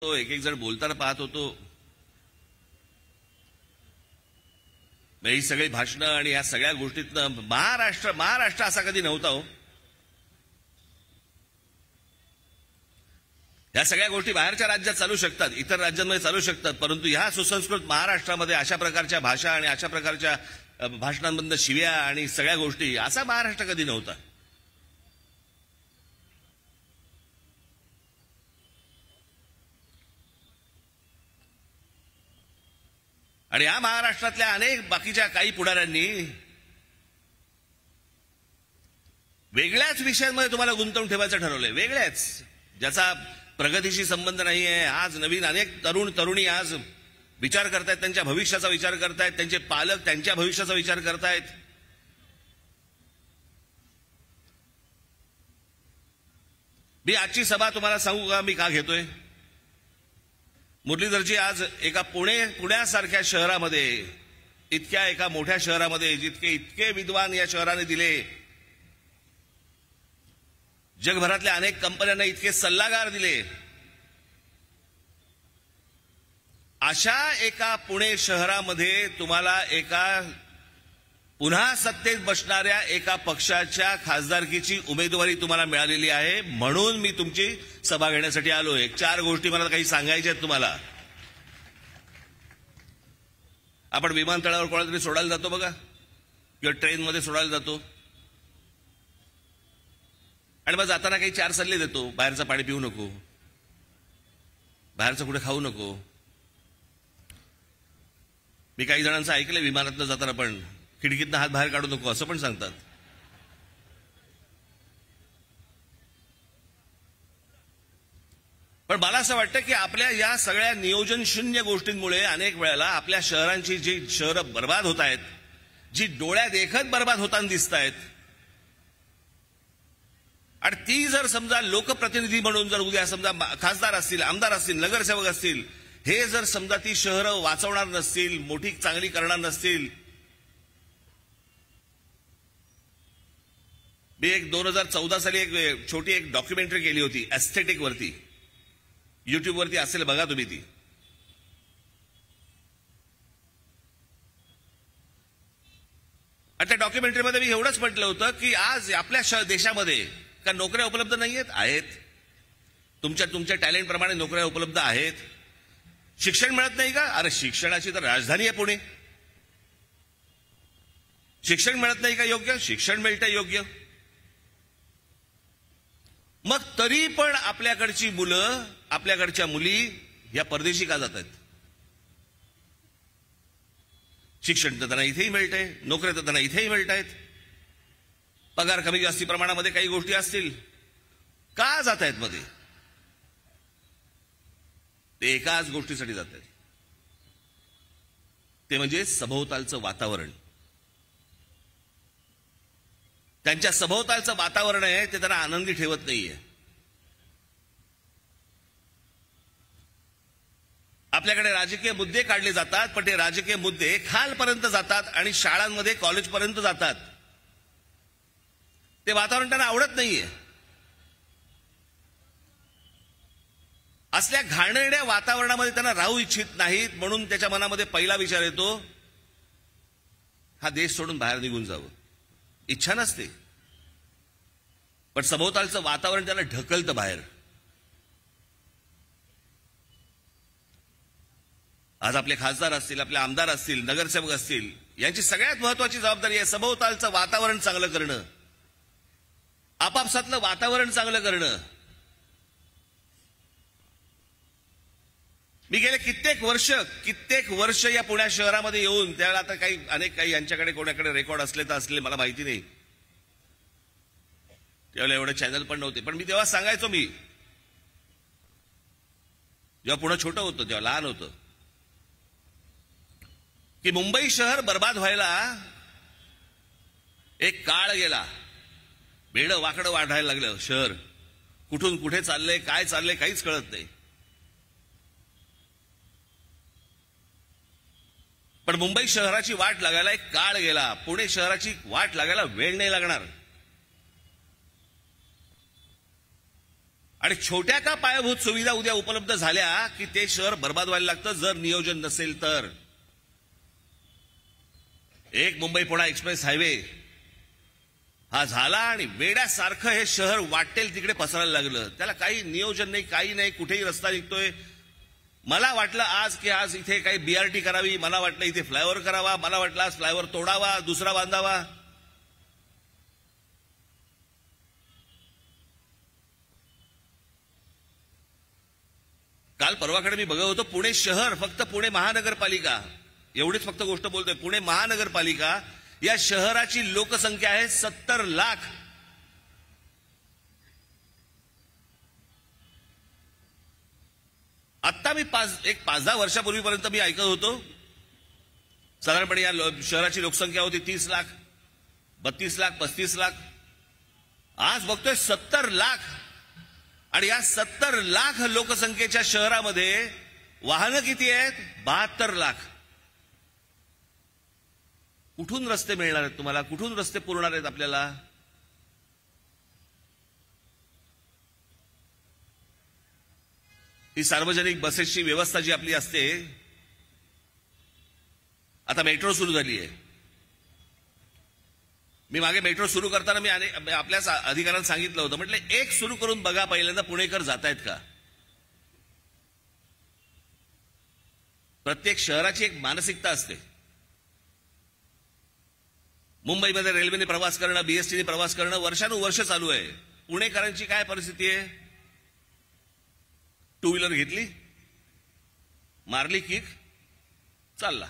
एक एक जण बोलताना पाहत होतो. ही सगळी भाषणं आणि या सगळ्या गोष्टीतनं महाराष्ट्र असा कधी नव्हता हो. या सगळ्या गोष्टी बाहेरच्या राज्यात चालू शकतात, इतर राज्यांमध्ये चालू शकतात, परंतु ह्या सुसंस्कृत महाराष्ट्रामध्ये अशा प्रकारच्या भाषा आणि अशा प्रकारच्या भाषणांमधनं शिव्या आणि सगळ्या गोष्टी असा महाराष्ट्र कधी नव्हता. आणि या महाराष्ट्रातल्या अनेक बाकीच्या काही पुढाऱ्यांनी वेगळ्याच विषयांमध्ये तुम्हाला गुंतवून ठेवायचं ठरवलंय, वेगळ्याच, ज्याचा प्रगतीशी संबंध नाहीये. आज नवीन अनेक तरुणी आज विचार करतायत, त्यांच्या भविष्याचा विचार करतायत, त्यांचे पालक त्यांच्या भविष्याचा विचार करतायत. मी आजची सभा तुम्हाला सांगू का मी का घेतोय? मुरलीधरजी आज एका पुण्यासारख्या शहरामध्ये, इतक्या एका मोठ्या शहरामध्ये इतके विद्वान या शहराने दिले, जगभरातल्या अनेक कंपन्यांना इतके सल्लागार दिले, अशा एका पुणे शहरामध्ये तुम्हाला एका पुन्हा सत्तेत बसणाऱ्या एका पक्षाच्या खासदारकीची उमेदवारी तुम्हाला मिळालेली आहे. म्हणून मी तुमची सभा घेण्यासाठी आलोय. 4 गोष्टी मला काही सांगायच्या आहेत तुम्हाला. आपण विमानतळावर कोणाला तरी सोडायला जातो बघा, किंवा ट्रेनमध्ये सोडायला जातो, आणि मग जाताना काही 4 सल्ले देतो. बाहेरचं पाणी पिऊ नको, बाहेरचं कुठे खाऊ नको. मी काही जणांचं ऐकलंय, विमानातनं जाताना पण खिडकीतनं हात बाहेर काढू नको असं पण सांगतात. पण मला असं वाटतं की आपल्या या सगळ्या नियोजन शून्य गोष्टींमुळे अनेक वेळेला आपल्या शहरांची जी शहरं बर्बाद होत आहेत, जी डोळ्या देखत बर्बाद होताना दिसत आहेत, आणि ती जर समजा लोकप्रतिनिधी म्हणून जर उद्या समजा खासदार असतील, आमदार असतील, नगरसेवक असतील, हे जर समजा ती शहरं वाचवणार नसतील, मोठी चांगली करणार नसतील. मी 2014 साली एक छोटी डॉक्युमेंटरी केली होती एस्थेटिक वरती, युट्यूब वरती असेल बघा तुम्ही ती. आणि त्या डॉक्युमेंटरीमध्ये मी एवढंच म्हटलं होतं की आज आपल्या देशामध्ये का नोकऱ्या उपलब्ध नाहीयेत? आहेत. तुमच्या टॅलेंट प्रमाणे नोकऱ्या उपलब्ध आहेत. शिक्षण मिळत नाही का? अरे शिक्षणाची तर राजधानी आहे पुणे. शिक्षण मिळत नाही का योग्य? शिक्षण मिळतंय योग्य. मग तरी पण आपल्याकडची मुलं, आपल्याकडच्या मुली या परदेशी का जात आहेत? शिक्षण तर त्यांना इथेही मिळतंय, नोकऱ्या तर त्यांना इथेही मिळत आहेत, पगार कमी जास्ती प्रमाणामध्ये काही गोष्टी असतील, का जात आहेत मध्ये? ते एकाच गोष्टीसाठी जात आहेत, ते म्हणजे सभोवतालचं वातावरण. त्यांच्या सभोवतालचं वातावरण आहे ते त्यांना आनंदी ठेवत नाहीये. आपल्याकडे राजकीय मुद्दे काढले जातात, पण ते राजकीय मुद्दे खालपर्यंत जातात आणि शाळांमध्ये कॉलेजपर्यंत जातात. ते वातावरण त्यांना आवडत नाहीये. असल्या घाणेरड्या वातावरणामध्ये त्यांना राहू इच्छित नाहीत. म्हणून त्याच्या मनामध्ये पहिला विचार येतो, हा देश सोडून बाहेर निघून जावं. इच्छा नसते, पण सभोवतालचं वातावरण त्याला ढकलतं बाहेर. आज आपले खासदार असतील, आपले आमदार असतील, नगरसेवक असतील, यांची सगळ्यात महत्वाची जबाबदारी आहे सभोवतालचं वातावरण चांगलं करणं, आपापसातलं वातावरण चांगलं करणं. मी गेले कित्येक वर्ष या पुण्या शहरामध्ये येऊन, त्यावेळेला आता काही यांच्याकडे कोणाकडे रेकॉर्ड असले तर असले मला माहिती नाही, त्यावेळेला एवढे चॅनल पण नव्हते. पण मी तेव्हा सांगायचो, मी जेव्हा पुणे छोटं होतं, जेव्हा लहान होतं, की मुंबई शहर बर्बाद व्हायला एक काळ गेला. वेडं वाकडं वाढायला लागलं शहर. कुठून कुठे चाललंय, काय चाललंय काहीच कळत नाही. पण मुंबई शहराची वाट लागायला एक काळ गेला. पुणे शहराची वाट लागायला वेळ नाही लागणार. आणि छोट्या का पायाभूत सुविधा उद्या उपलब्ध झाल्या की ते शहर बर्बाद व्हायला लागतं जर नियोजन नसेल तर. एक मुंबई पुणे एक्सप्रेस हायवे हा झाला आणि वेड्यासारखं हे शहर वाटेल तिकडे पसरायला लागलं. त्याला काही नियोजन नाही, काही नाही. कुठेही रस्ता निघतोय. मला वाटलं आज इथे काही BRT करावी, मला वाटलं इथे फ्लायओव्हर करावा, मला वाटलं आज फ्लायओव्हर तोडावा, दुसरा बांधावा. काल परवाकडे मी बघत होतो पुणे शहर, फक्त पुणे महानगरपालिका एवढीच फक्त गोष्ट बोलतोय. पुणे महानगरपालिका या शहराची लोकसंख्या आहे 70 लाख. आता मी 5-10 वर्षापूर्वीपर्यंत मी ऐकत होतो साधारणपणे या शहराची लोकसंख्या होती 30 लाख, 32 लाख, 35 लाख. आज बघतोय 70 लाख. आणि या 70 लाख लोकसंख्येच्या शहरामध्ये वाहनं किती आहेत? 72 लाख. कुठून रस्ते मिळणार आहेत तुम्हाला? कुठून रस्ते पुरणार आहेत आपल्याला? ही सार्वजनिक बसेसची व्यवस्था जी आपली असते, आता मेट्रो सुरू झाली आहे. मी मागे मेट्रो सुरू करताना मी आपल्या अधिकाऱ्यांना सांगितलं होतं, म्हटलं एक सुरू करून बघा पहिल्यांदा पुणेकर जातायत का. प्रत्येक शहराची एक मानसिकता असते. मुंबईमध्ये रेल्वेने प्रवास करणं, BSTने प्रवास करणं वर्षानुवर्ष चालू आहे. पुणेकरांची काय परिस्थिती आहे? टू व्हीलर घेतली, मारली किक, चालला.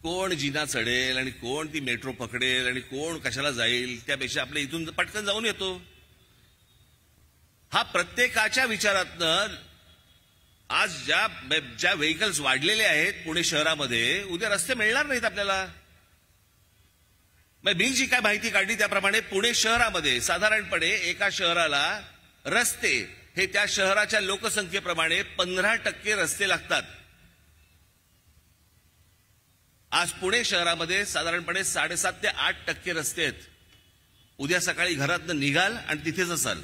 कोण जिना चढेल आणि कोण ती मेट्रो पकडेल आणि कोण कशाला जाईल, त्यापेक्षा आपल्या इथून पटकन जाऊन येतो. हा प्रत्येकाच्या विचारातनं आज ज्या व्हेकल्स वाढलेले आहेत पुणे शहरामध्ये, उद्या रस्ते मिळणार नाहीत आपल्याला. मी जी काय माहिती काढली त्याप्रमाणे पुणे शहरामध्ये साधारणपणे एका शहराला रस्ते हे त्या शहराच्या लोकसंख्येप्रमाणे 15% रस्ते लागतात. आज पुणे शहरामध्ये साधारणपणे 7.5 ते 8% रस्ते आहेत. उद्या सकाळी घरातनं निघाल आणि तिथेच असाल.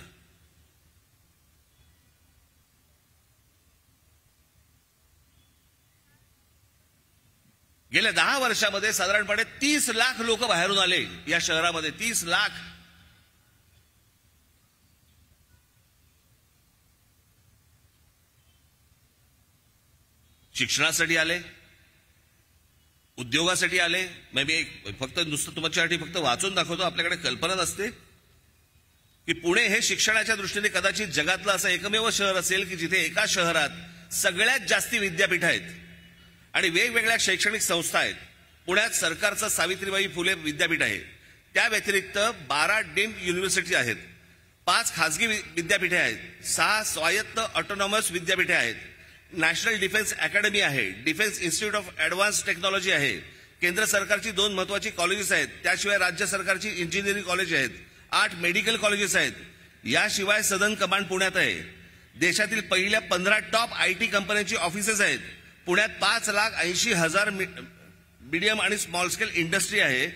गेल्या 10 वर्षामध्ये साधारणपणे 30 लाख लोक बाहेरून आले या शहरामध्ये. 30 लाख. शिक्षणासाठी आले, उद्योगासाठी आले. मी फक्त नुसतं तुमच्यासाठी फक्त वाचून दाखवतो. आपल्याकडे कल्पना नसते की पुणे हे शिक्षणाच्या दृष्टीने कदाचित जगातलं असं एकमेव शहर असेल की जिथे एका शहरात सगळ्यात जास्ती विद्यापीठ आहेत आणि वेगवेगळ्या शैक्षणिक संस्था आहेत. पुण्यात सरकारचं सावित्रीबाई फुले विद्यापीठ आहे. त्या व्यतिरिक्त 12 डीम्ड युनिव्हर्सिटी आहेत, 5 खासगी विद्यापीठे आहेत, 6 स्वायत्त ऑटोनॉमस विद्यापीठे आहेत, नॅशनल डिफेन्स अकॅडमी आहे, defence institute of advance technology आहे, केंद्र सरकारची 2 महत्वाची कॉलेजेस आहेत, त्याशिवाय राज्य सरकारची इंजिनिअरिंग कॉलेज आहेत, 8 मेडिकल कॉलेजेस आहेत. याशिवाय सदन कमांड पुण्यात आहे. देशातील पहिल्या 15 टॉप IT कंपन्यांची ऑफिसेस आहेत. पुण्यात 5,80,000 मीडियम आणि स्मॉल स्केल इंडस्ट्री आहे,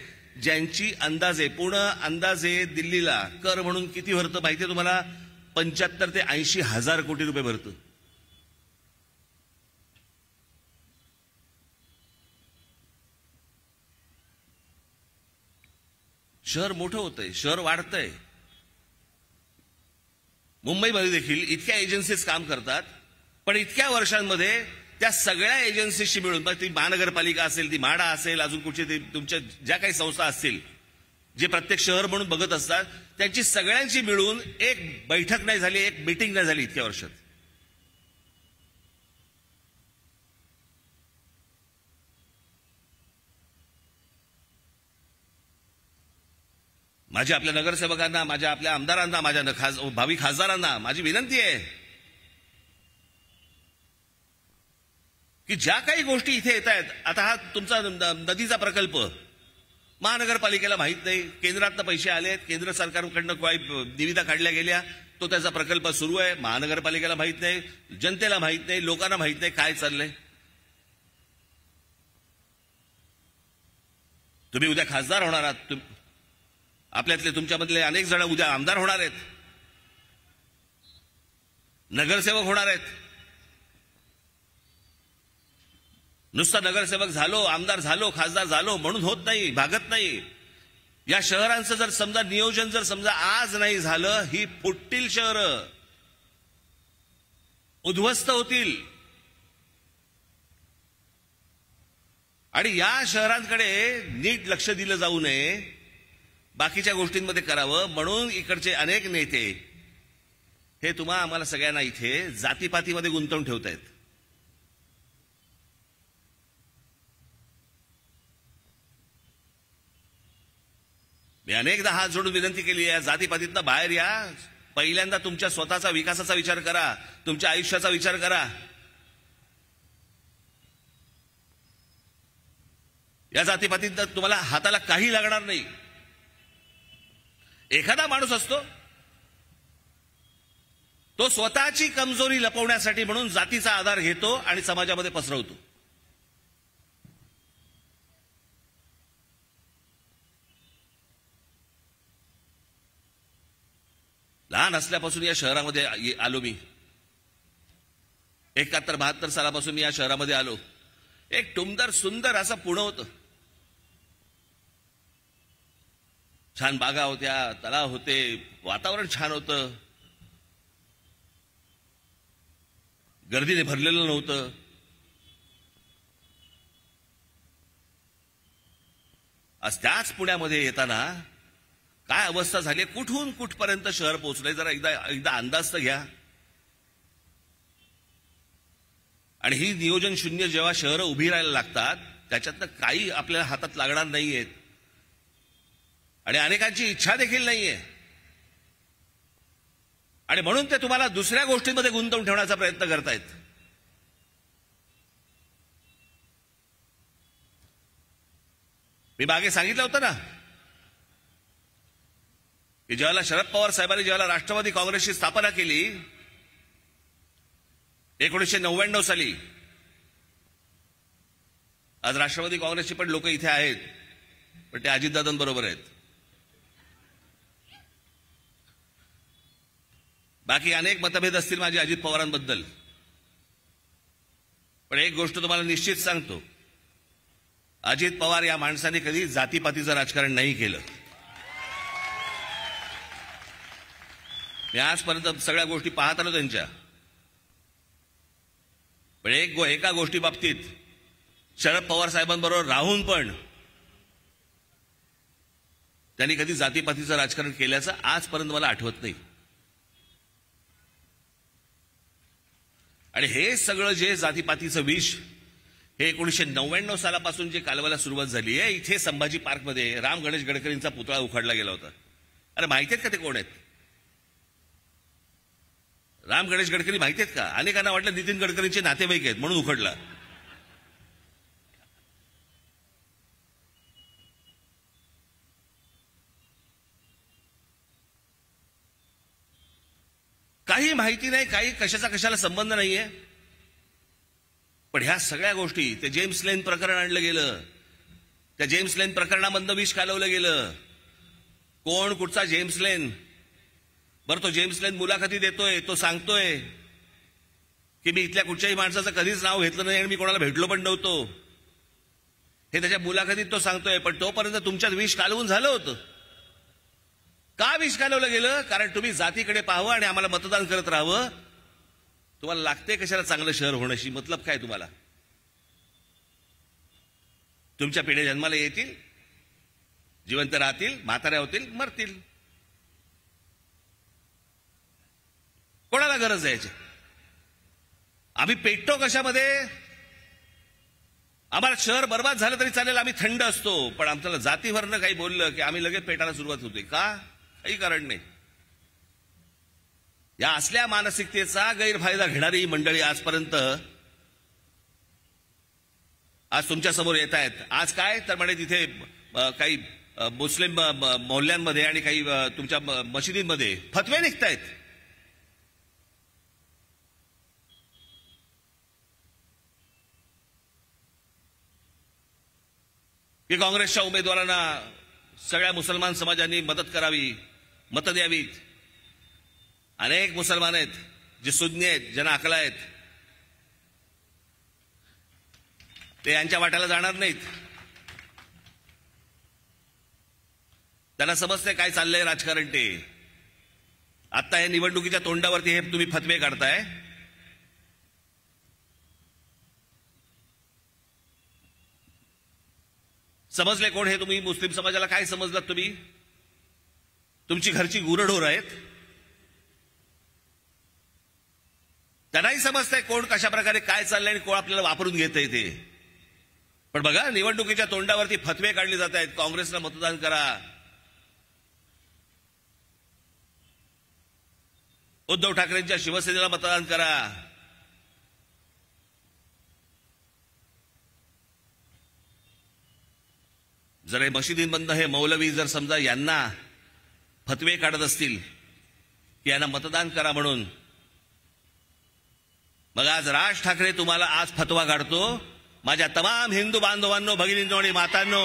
ज्यांची अंदाजे दिल्लीला कर म्हणून किती भरतं माहितीये तुम्हाला? 75 ते 80,000 कोटी रुपये भरतं. शहर मोठं होतंय, शहर वाढतंय. मुंबईमध्ये देखील इतक्या एजन्सीज काम करतात, पण इतक्या वर्षांमध्ये त्या सगळ्या एजन्सीशी मिळून, ती महानगरपालिका असेल, ती म्हाडा असेल, अजून कुठचे तुमच्या ज्या काही संस्था असतील जे प्रत्येक शहर म्हणून बघत असतात, त्यांची सगळ्यांची मिळून एक बैठक नाही झाली, एक मीटिंग नाही झाली इतक्या वर्षात. माझ्या आपल्या नगरसेवकांना, माझ्या आपल्या आमदारांना, माझ्या भावी खासदारांना माझी विनंती आहे की ज्या काही गोष्टी इथे येत आहेत, आता हा तुमचा नदीचा प्रकल्प महानगरपालिकेला माहित नाही, केंद्रातनं पैसे आलेत, केंद्र सरकारकडनं काही निविदा काढल्या गेल्या, तो त्याचा प्रकल्प सुरू आहे, महानगरपालिकेला माहित नाही, जनतेला माहित नाही, लोकांना माहित नाही काय चाललंय. तुम्ही उद्या खासदार होणार आहात, आपल्यातले तुमच्यामधले अनेक जण उद्या आमदार होणार आहेत. नगरसेवक होणार आहेत. नुसता नगरसेवक झालो, आमदार झालो, खासदार झालो म्हणून होत नाही, भागत नाही. या शहरांचं जर समजा नियोजन जर समजा आज नाही झालं, ही फुटतील शहरं, उद्ध्वस्त होतील. आणि या शहरांकडे नीट लक्ष दिलं जाऊ नये, बाकीच्या गोष्टींमध्ये करावं म्हणून इकडचे अनेक नेते हे आम्हाला सगळ्यांना इथे जातीपातीमध्ये गुंतवून ठेवतायत. मी अनेकदा हात जोडून विनंती केली आहे, जातीपातीतनं बाहेर या. पहिल्यांदा तुमच्या स्वतःचा विकासाचा विचार करा, तुमच्या आयुष्याचा विचार करा. या जातीपातीत तुम्हाला हाताला काही लागणार नाही. एखादा माणूस असतो तो स्वतःची कमजोरी लपवण्यासाठी म्हणून जातीचा आधार घेतो आणि समाजामध्ये पसरवतो. लहान असल्यापासून या शहरामध्ये आलो मी. 71-72 सालापासून मी या शहरामध्ये आलो. एक टुमदार सुंदर असं पुणे होतं. छान बागा होत्या, तलाव होते, वातावरण छान होतं, गर्दीने भरलेलं नव्हतं. आज त्याच पुण्यामध्ये येताना काय अवस्था झाली, कुठून कुठपर्यंत शहर पोहोचलंय जरा एकदा अंदाज तर घ्या. आणि ही नियोजन शून्य जेव्हा शहरं उभी राहायला लागतात, त्याच्यातनं काही आपल्याला हातात लागणार नाहीयेत आणि अनेकांची इच्छा देखील नाहीये. आणि म्हणून ते तुम्हाला दुसऱ्या गोष्टींमध्ये गुंतवून ठेवण्याचा प्रयत्न करतायत. मी मागे सांगितलं होतं ना की ज्यावेळेला शरद पवार साहेबांनी ज्यावेळेला राष्ट्रवादी काँग्रेसची स्थापना केली 1999 साली, आज राष्ट्रवादी काँग्रेसचे पण लोक इथे आहेत, पण ते अजितदादांबरोबर आहेत. बाकी अनेक मतभेद असतील माझे अजित पवारांबद्दल, पण एक गोष्ट तुम्हाला निश्चित सांगतो, अजित पवार या माणसाने कधी जातीपातीचं राजकारण नाही केलं. मी आजपर्यंत सगळ्या गोष्टी पाहत आलो त्यांच्या, पण एका गोष्टी बाबतीत शरद पवार साहेबांबरोबर राहून पण त्यांनी कधी जातीपातीचं राजकारण केल्याचं आजपर्यंत मला आठवत नाही. आणि हे सगळं जे जातीपातीचं विष हे 1999 सालापासून जे कालवायला सुरुवात झाली आहे, इथे संभाजी पार्कमध्ये राम गणेश गडकरींचा पुतळा उखाडला गेला होता. अरे माहिती आहेत का ते कोण आहेत? राम गणेश गडकरी माहिती आहेत का? अनेकांना वाटलं नितीन गडकरींचे नातेवाईक आहेत म्हणून उखडला. काही माहिती नाही, काही कशाला संबंध नाहीये. पण ह्या सगळ्या गोष्टी, ते जेम्स लेन प्रकरण आणलं गेलं, त्या जेम्स लेन प्रकरणामधनं विष कालवलं गेलं. कोण कुठचा जेम्स लेन? बरं, तो जेम्स लेन मुलाखती देतोय, तो सांगतोय की मी इथल्या कुठच्याही माणसाचं कधीच नाव घेतलं नाही आणि मी कोणाला भेटलो पण नव्हतो, हे त्याच्या मुलाखतीत तो सांगतोय. पण तोपर्यंत तुमच्यात विष कालवून झालं होतं. का विष कालवलं गेलं? कारण तुम्ही जातीकडे पाहावं आणि आम्हाला मतदान करत राहावं. तुम्हाला लागते कशाला चांगलं शहर होण्याशी? मतलब काय तुम्हाला? तुमच्या पिढ्या जन्माला येतील, जिवंत राहतील, म्हाताऱ्या होतील, मरतील. कोणाला गरज आहे याची? आम्ही पेटतो कशामध्ये? आम्हाला शहर बर्बाद झालं तरी चालेल, आम्ही थंड असतो, पण आमच्याला जातीवरनं काही बोललं की आम्ही लगेच पेटायला सुरुवात होते. का? काही कारण नाही. या असल्या मानसिकतेचा गैरफायदा घेणारी मंडळी आजपर्यंत आज तुमच्या समोर येत आहेत. आज काय तर म्हणे तिथे काही मुस्लिम मोहल्ल्यांमध्ये आणि काही तुमच्या मशिदींमध्ये फतवे निघतायत. की काँग्रेसच्या उमेदवारांना सगळ्या मुसलमान समाजांनी मदत करावी, मतं द्यावीत. अनेक मुसलमान आहेत जे सुज्ञ आहेत, ज्यांना अकला आहेत, ते यांच्या वाट्याला जाणार नाहीत. त्यांना समजते काय चाललंय राजकारण. ते आता हे निवडणुकीच्या तोंडावरती हे तुम्ही फतवे काढताय. समजले कोण हे तुम्ही? मुस्लिम समाजाला काय समजलात तुम्ही? तुमची घरची गुरढोर आहेत. त्यांनाही समजतंय कोण कशा प्रकारे काय चाललंय आणि कोण आपल्याला वापरून घेतंय ते. पण बघा, निवडणुकीच्या तोंडावरती फतवे काढले जात आहेत. काँग्रेसला मतदान करा, उद्धव ठाकरेंच्या शिवसेनेला मतदान करा. जर हे मशिदींमधनं हे मौलवी जर समजा यांना फतवे काढत असतील की यांना मतदान करा म्हणून, मग आज राज ठाकरे तुम्हाला आज फतवा काढतो. माझ्या तमाम हिंदू बांधवांनो, भगिनींनो आणि मातांनो,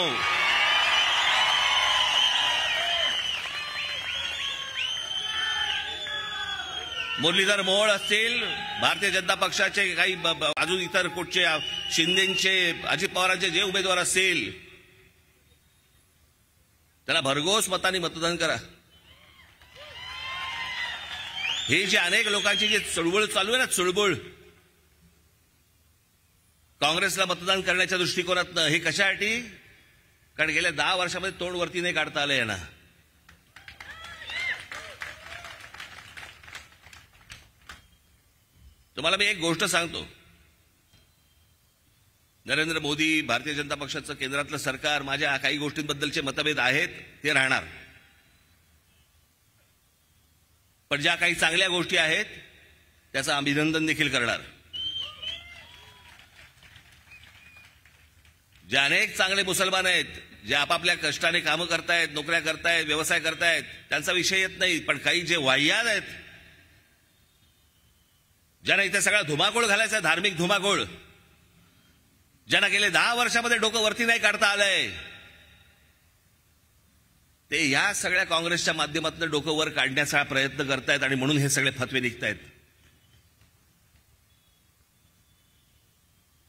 मुरलीधर मोहोळ असतील, भारतीय जनता पक्षाचे काही अजून इतर कुठचे शिंदेचे, अजित पवारांचे जे उमेदवार असतील, त्याला भरघोस मतांनी मतदान करा. ही जी अनेक लोकांची जी चळवळ चालू आहे ना, चळवळ काँग्रेसला मतदान करण्याच्या दृष्टिकोनातनं, हे कशासाठी? कारण गेल्या 10 वर्षामध्ये तोंड वरती नाही काढता आलं यांना. तुम्हाला मी एक गोष्ट सांगतो. नरेंद्र मोदी, भारतीय जनता पक्षाचं केंद्रातलं सरकार, माझ्या काही गोष्टींबद्दलचे मतभेद आहेत, ते राहणार. पण ज्या काही चांगल्या गोष्टी आहेत त्याचं अभिनंदन देखील करणार. जे अनेक चांगले मुसलमान आहेत, जे आपापल्या कष्टाने कामं करतायत, नोकऱ्या करतायत, व्यवसाय करतायत, त्यांचा विषय येत नाही. पण काही जे वाह्यात आहेत, ज्यांना इथे सगळा धुमाकूळ घालायचा, धार्मिक धुमाकूळ, ज्यांना गेले 10 वर्षामध्ये डोकं वरती नाही काढता आलंय, ते या सगळ्या काँग्रेसच्या माध्यमातून डोकं वर काढण्याचा प्रयत्न करतायत आणि म्हणून हे सगळे फतवे निघतायत.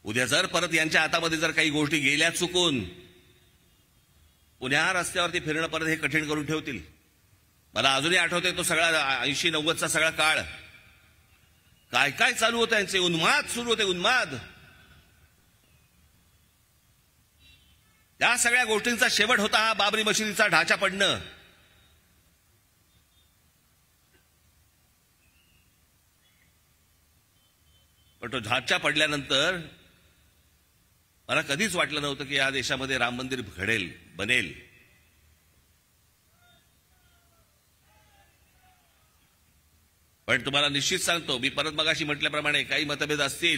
उद्या जर परत यांच्या हातामध्ये जर काही गोष्टी गेल्या चुकून, पुण्या रस्त्यावरती फिरणं परत हे कठीण करून ठेवतील. मला अजूनही आठवतंय तो सगळा 80-90चा सगळा काळ, काय काय चालू होतं, यांचे उन्माद सुरू होते, उन्माद. या सगळ्या गोष्टींचा शेवट होता हा बाबरी मशिदीचा ढाचा पडणं. पण तो ढाचा पडल्यानंतर मला कधीच वाटलं नव्हतं की या देशामध्ये राम मंदिर घडेल, बनेल. पण तुम्हाला निश्चित सांगतो, मी परत मगाशी म्हटल्याप्रमाणे काही मतभेद असतील,